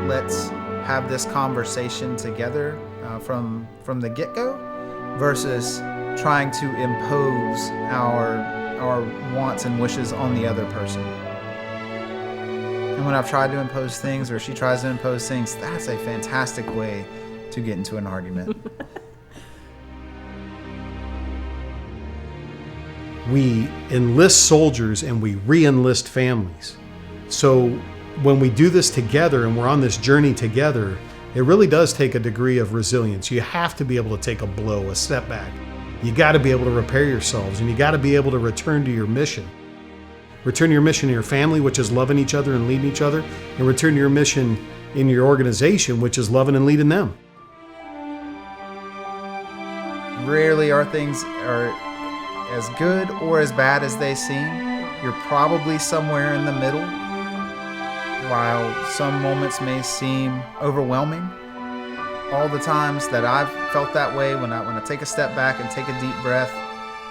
Let's have this conversation together from the get-go versus trying to impose our wants and wishes on the other person. And when I've tried to impose things or she tries to impose things, that's a fantastic way to get into an argument. We enlist soldiers and we re-enlist families. So when we do this together and we're on this journey together, it really does take a degree of resilience. You have to be able to take a blow, a step back. You got to be able to repair yourselves, and you got to be able to return to your mission. Return to your mission in your family, which is loving each other and leading each other, and return to your mission in your organization, which is loving and leading them. rarely are things are as good or as bad as they seem. You're probably somewhere in the middle. While some moments may seem overwhelming, all the times that I've felt that way, when I take a step back and take a deep breath,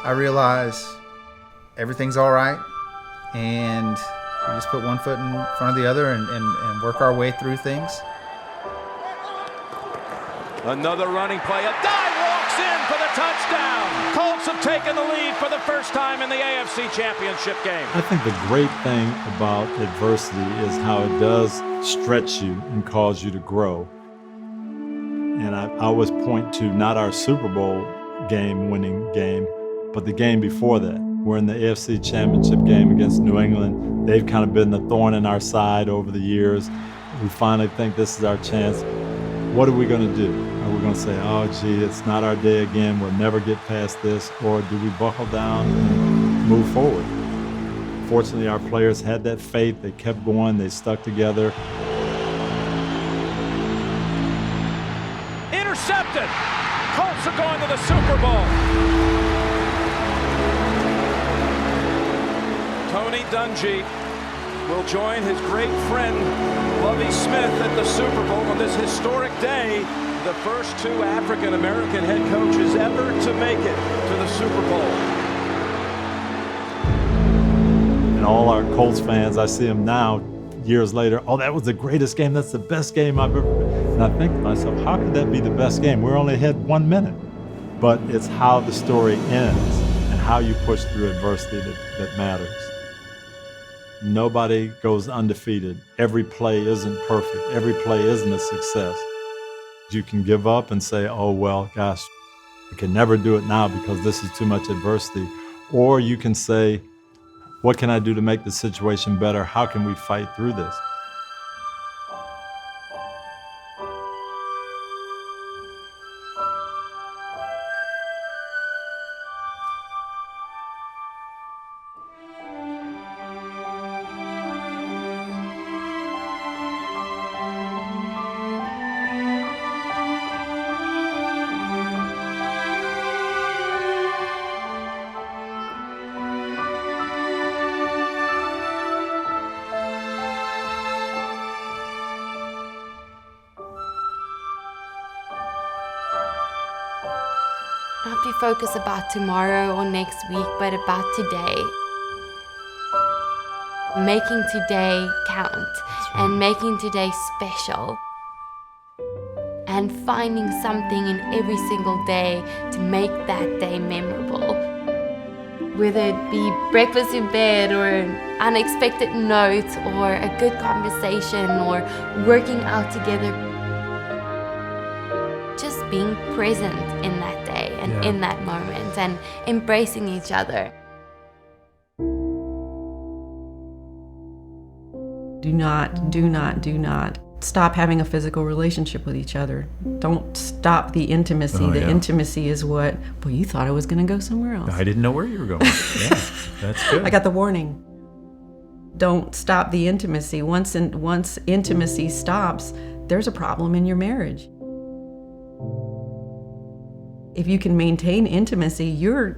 I realize everything's all right, and we just put one foot in front of the other and work our way through things. Another running play. A dive walks in for the touchdown. Colts have taken the lead for the first time in the AFC Championship game. I think the great thing about adversity is how it does stretch you and cause you to grow. And I always point to not our Super Bowl winning game, but the game before that. We're in the AFC Championship game against New England. They've kind of been the thorn in our side over the years. We finally think this is our chance. What are we going to do? Are we going to say, oh, gee, it's not our day again, we'll never get past this? Or do we buckle down and move forward? Fortunately, our players had that faith. They kept going. They stuck together. Intercepted. Colts are going to the Super Bowl. Tony Dungy will join his great friend Lovie Smith at the Super Bowl on this historic day. The first two African-American head coaches ever to make it to the Super Bowl. And all our Colts fans, I see them now, years later, oh, that was the greatest game. That's the best game I've ever. And I think to myself, how could that be the best game? We only had 1 minute. But it's how the story ends and how you push through adversity that matters. Nobody goes undefeated. Every play isn't perfect. Every play isn't a success. You can give up and say, oh, well, gosh, I can never do it now because this is too much adversity. Or you can say, what can I do to make the situation better? How can we fight through this? Not to focus about tomorrow or next week, but about today. Making today count and making today special. And finding something in every single day to make that day memorable. Whether it be breakfast in bed or an unexpected note or a good conversation or working out together. Just being present in that day and in that moment and embracing each other. Do not stop having a physical relationship with each other. Don't stop the intimacy. The intimacy is what, well, you thought I was going to go somewhere else. I didn't know where you were going. Yeah, that's good. I got the warning. Don't stop the intimacy. Once intimacy stops, there's a problem in your marriage. If you can maintain intimacy, you're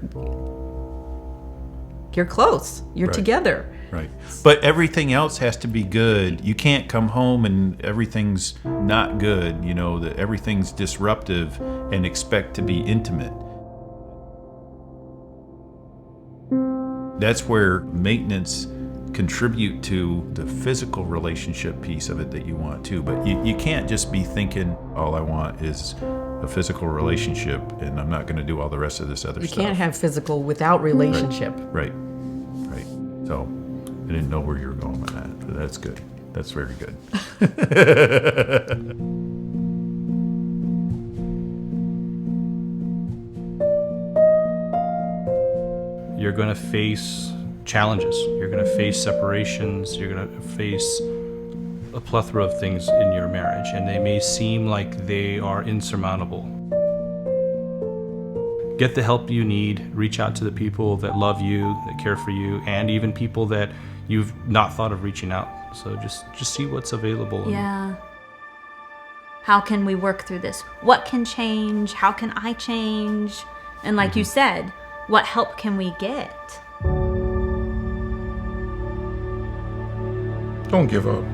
close. You're together. Right. But everything else has to be good. You can't come home and everything's not good, you know, that everything's disruptive and expect to be intimate. That's where maintenance contribute to the physical relationship piece of it that you want too. But you can't just be thinking, all I want is a physical relationship and I'm not going to do all the rest of this other stuff. You can't have physical without relationship. Right. So I didn't know where you were going with that, but that's good. That's very good. You're going to face challenges. You're going to face separations. You're going to face a plethora of things in your marriage, and they may seem like they are insurmountable. Get the help you need. Reach out to the people that love you, that care for you, and even people that you've not thought of reaching out. So just see what's available. Yeah. How can we work through this? What can change? How can I change? And like you said, what help can we get? Don't give up.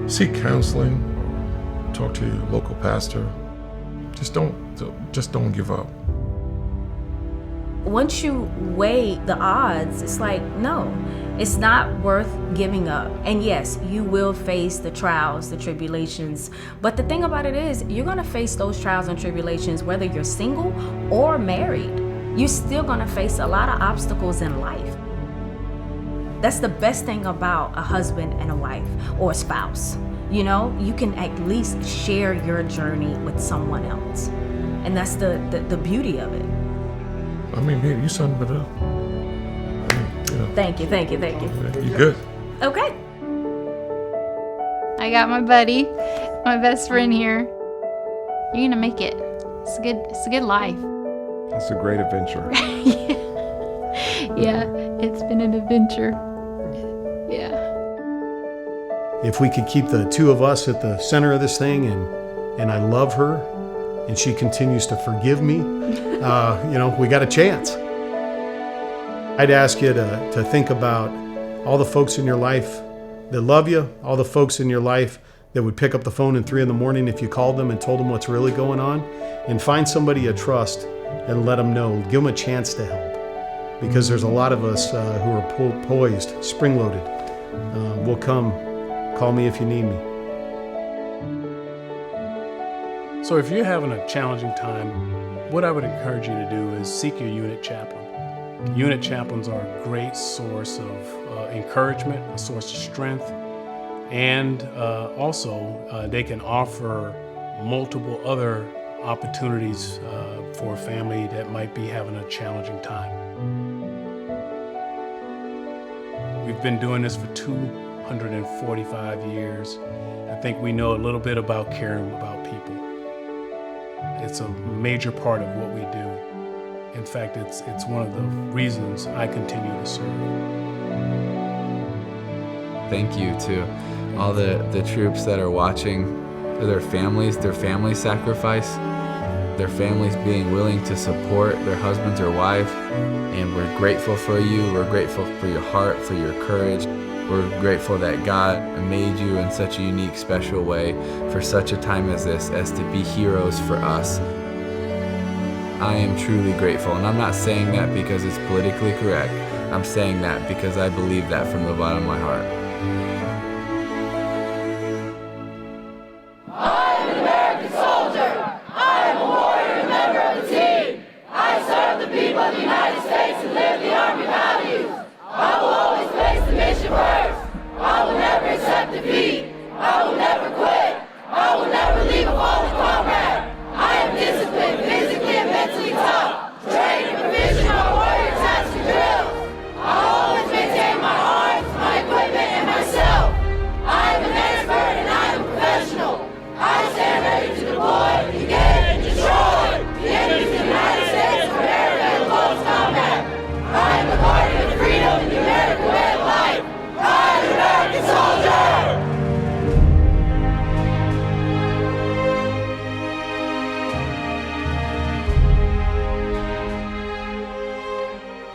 Seek counseling. Talk to your local pastor. Just don't give up. Once you weigh the odds, it's like, no, it's not worth giving up. And yes, you will face the trials, the tribulations. But the thing about it is, you're gonna face those trials and tribulations whether you're single or married. You're still gonna face a lot of obstacles in life. That's the best thing about a husband and a wife or a spouse. You know, you can at least share your journey with someone else. And that's the beauty of it. I mean, baby, you summed it up. Thank you. You good? Okay. I got my buddy, my best friend here. You're gonna make it. It's a good life. It's a great adventure. Yeah, it's been an adventure. Yeah. If we could keep the two of us at the center of this thing, and I love her, and she continues to forgive me, we got a chance. I'd ask you to think about all the folks in your life that love you, all the folks in your life that would pick up the phone at 3 a.m. if you called them and told them what's really going on, and find somebody you trust and let them know. Give them a chance to help, because there's a lot of us who are poised, spring-loaded. We'll come. Call me if you need me. So if you're having a challenging time, what I would encourage you to do is seek your unit chaplain. Unit chaplains are a great source of encouragement, a source of strength, and also they can offer multiple other opportunities for a family that might be having a challenging time. We've been doing this for 245 years. I think we know a little bit about caring about people. It's a major part of what we do. In fact, it's one of the reasons I continue to serve. Thank you to all the troops that are watching, their family sacrifice, their families being willing to support their husbands or wife. And we're grateful for you. We're grateful for your heart, for your courage. We're grateful that God made you in such a unique, special way for such a time as this, as to be heroes for us. I am truly grateful, and I'm not saying that because it's politically correct. I'm saying that because I believe that from the bottom of my heart. I am an American soldier. I am a warrior and a member of the team. I serve the people of the United States and live the Army values. I will always place the mission first. I will never accept defeat. I will never quit. I will never leave a fallen comrade. I am disciplined, physically and mentally tough, trained and proficient on warrior tasks and drills. I always maintain my arms, my equipment, and myself. I am an expert and I am a professional. I stand ready to deploy, engage, and destroy the enemies of the United States of America in close combat. I am the guardian of freedom and the American way of life. I am an American soldier.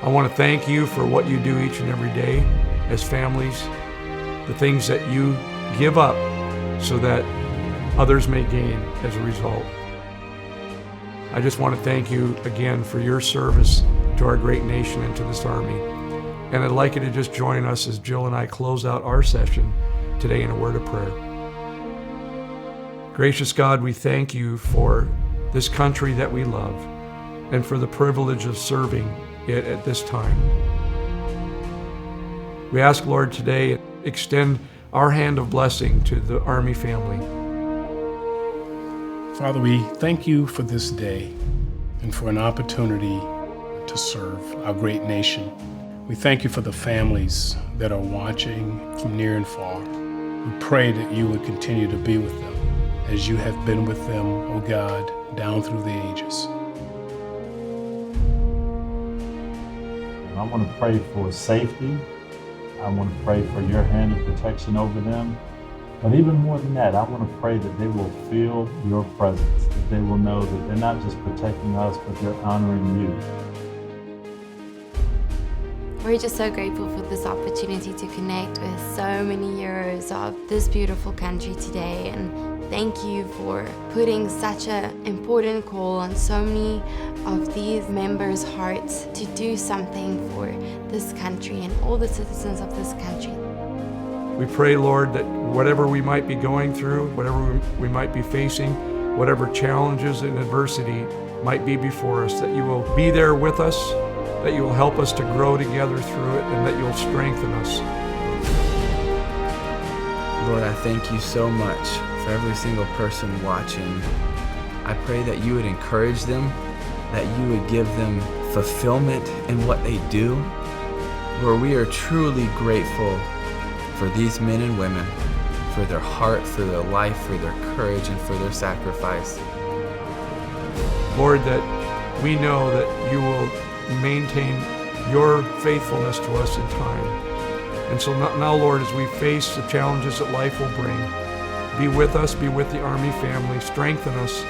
I want to thank you for what you do each and every day as families, the things that you give up so that others may gain as a result. I just want to thank you again for your service to our great nation and to this Army. And I'd like you to just join us as Jill and I close out our session today in a word of prayer. Gracious God, we thank you for this country that we love and for the privilege of serving it at this time. We ask, Lord, today, extend our hand of blessing to the Army family. Father, we thank you for this day and for an opportunity to serve our great nation. We thank you for the families that are watching from near and far. We pray that you would continue to be with them as you have been with them, O God, down through the ages. I want to pray for safety. I want to pray for your hand of protection over them. But even more than that, I want to pray that they will feel your presence, that they will know that they're not just protecting us, but they're honoring you. We're just so grateful for this opportunity to connect with so many heroes of this beautiful country today, and thank you for putting such an important call on so many of these members' hearts to do something for this country and all the citizens of this country. We pray, Lord, that whatever we might be going through, whatever we might be facing, whatever challenges and adversity might be before us, that you will be there with us, that you will help us to grow together through it, and that you'll strengthen us. Lord, I thank you so much for every single person watching. I pray that you would encourage them, that you would give them fulfillment in what they do. Lord, we are truly grateful for these men and women, for their heart, for their life, for their courage, and for their sacrifice. Lord, that we know that you will maintain your faithfulness to us in time. And so now, Lord, as we face the challenges that life will bring, be with us, be with the Army family, strengthen us,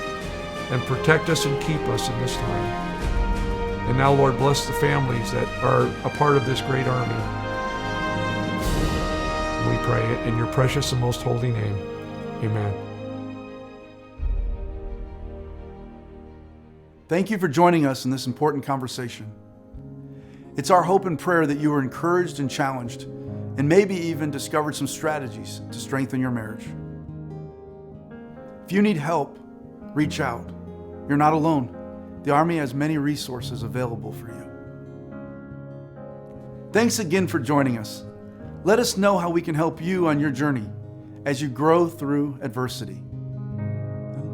and protect us and keep us in this time. And now, Lord, bless the families that are a part of this great Army. We pray it in your precious and most holy name. Amen. Thank you for joining us in this important conversation. It's our hope and prayer that you were encouraged and challenged, and maybe even discovered some strategies to strengthen your marriage. If you need help, reach out. You're not alone. The Army has many resources available for you. Thanks again for joining us. Let us know how we can help you on your journey as you grow through adversity.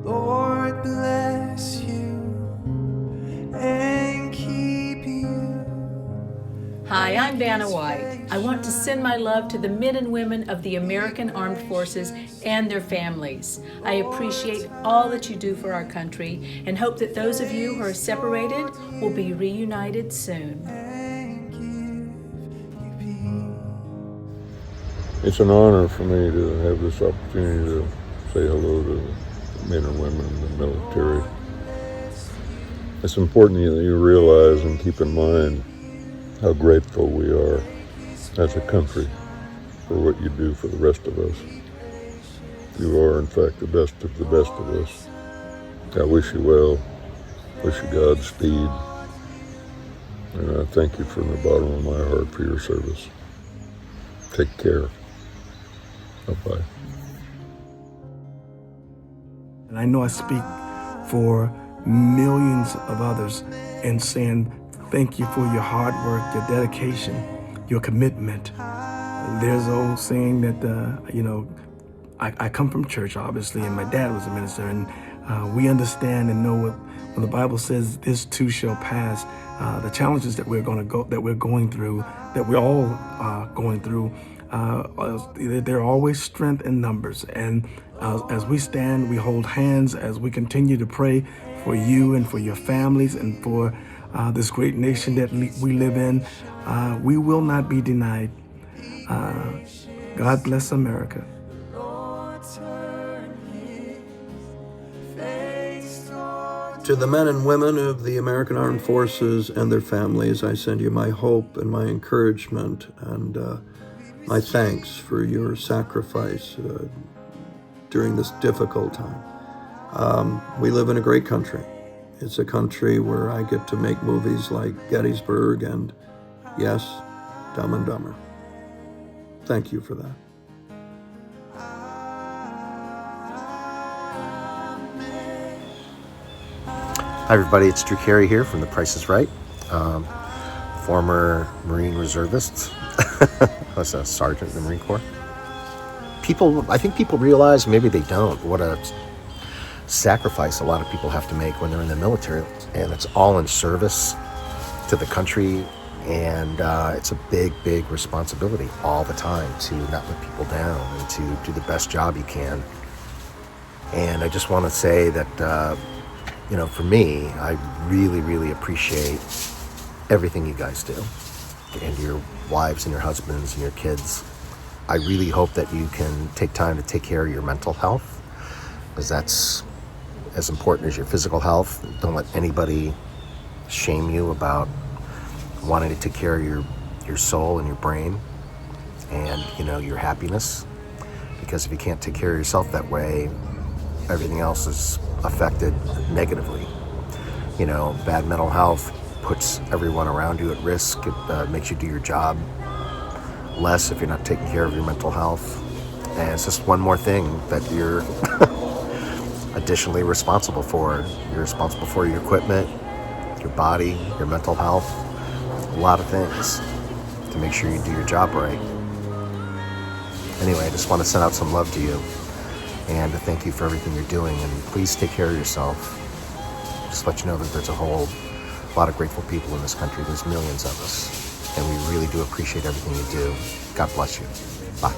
The Lord bless you and keep you. Hi, I'm Vanna White. I want to send my love to the men and women of the American Armed Forces and their families. I appreciate all that you do for our country and hope that those of you who are separated will be reunited soon. It's an honor for me to have this opportunity to say hello to the men and women in the military. It's important that you realize and keep in mind how grateful we are as a country for what you do for the rest of us. You are, in fact, the best of us. I wish you well, wish you Godspeed, and I thank you from the bottom of my heart for your service. Take care. Bye-bye. And I know I speak for millions of others in saying thank you for your hard work, your dedication, your commitment. There's an old saying that, I come from church, obviously, and my dad was a minister, and we understand and know what when the Bible says this too shall pass. The challenges that we're going through, that we're all going through, there are always strength in numbers. And as we stand, we hold hands as we continue to pray for you and for your families and for this great nation that we live in. We will not be denied. God bless America. To the men and women of the American Armed Forces and their families, I send you my hope and my encouragement and my thanks for your sacrifice during this difficult time. We live in a great country. It's a country where I get to make movies like Gettysburg and, yes, Dumb and Dumber. Thank you for that. Hi everybody, it's Drew Carey here from The Price is Right. Former Marine reservist. I was a sergeant in the Marine Corps. I think people realize, maybe they don't, what a sacrifice a lot of people have to make when they're in the military. And it's all in service to the country. And it's a big, big responsibility all the time to not let people down and to do the best job you can. And I just want to say that, for me, I really, really appreciate everything you guys do, and your wives and your husbands and your kids. I really hope that you can take time to take care of your mental health, because that's as important as your physical health. Don't let anybody shame you about wanting to take care of your soul and your brain and, your happiness. Because if you can't take care of yourself that way, everything else is affected negatively. Bad mental health puts everyone around you at risk. It makes you do your job less if you're not taking care of your mental health. And it's just one more thing that you're additionally responsible for. You're responsible for your equipment, your body, your mental health, a lot of things to make sure you do your job right. Anyway, I just want to send out some love to you and to thank you for everything you're doing, and please take care of yourself. Just let you know that there's a whole lot of grateful people in this country. There's millions of us, and we really do appreciate everything you do. God bless you. Bye.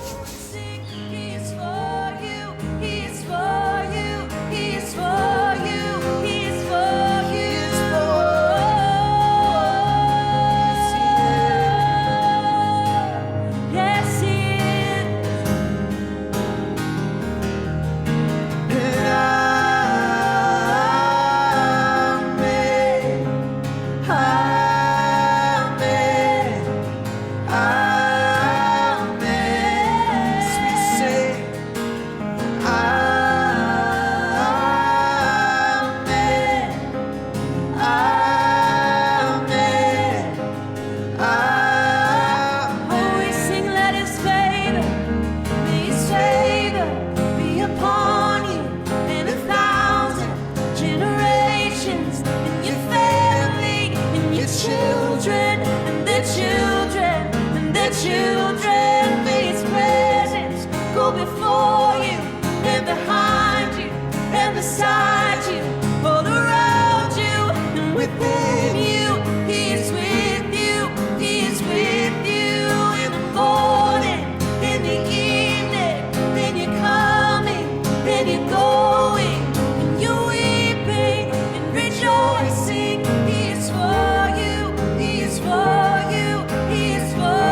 Children, may His presence go before you and behind you and beside you, all around you and within you. He is with you, He is with you in the morning, in the evening, then you're coming, then you're going, and you're weeping and rejoicing. He is for you, He is for you, He is for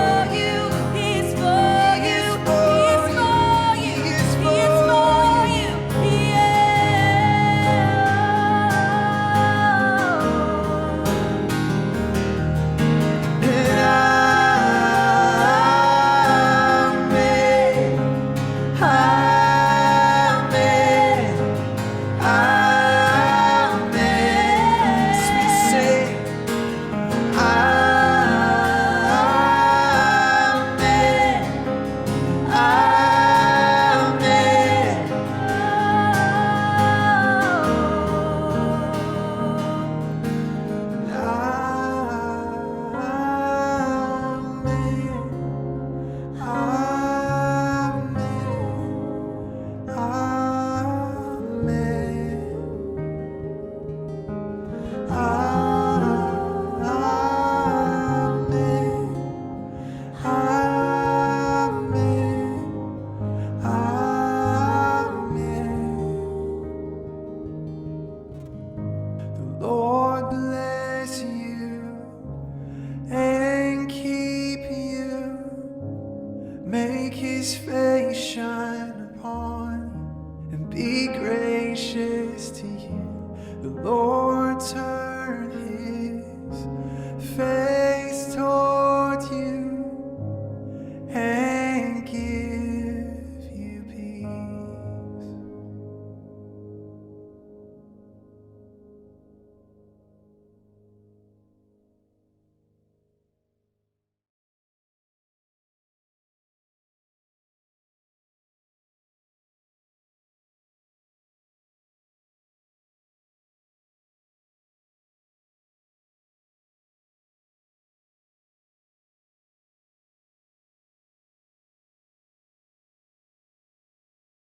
make his face shine upon you and be gracious to you. The Lord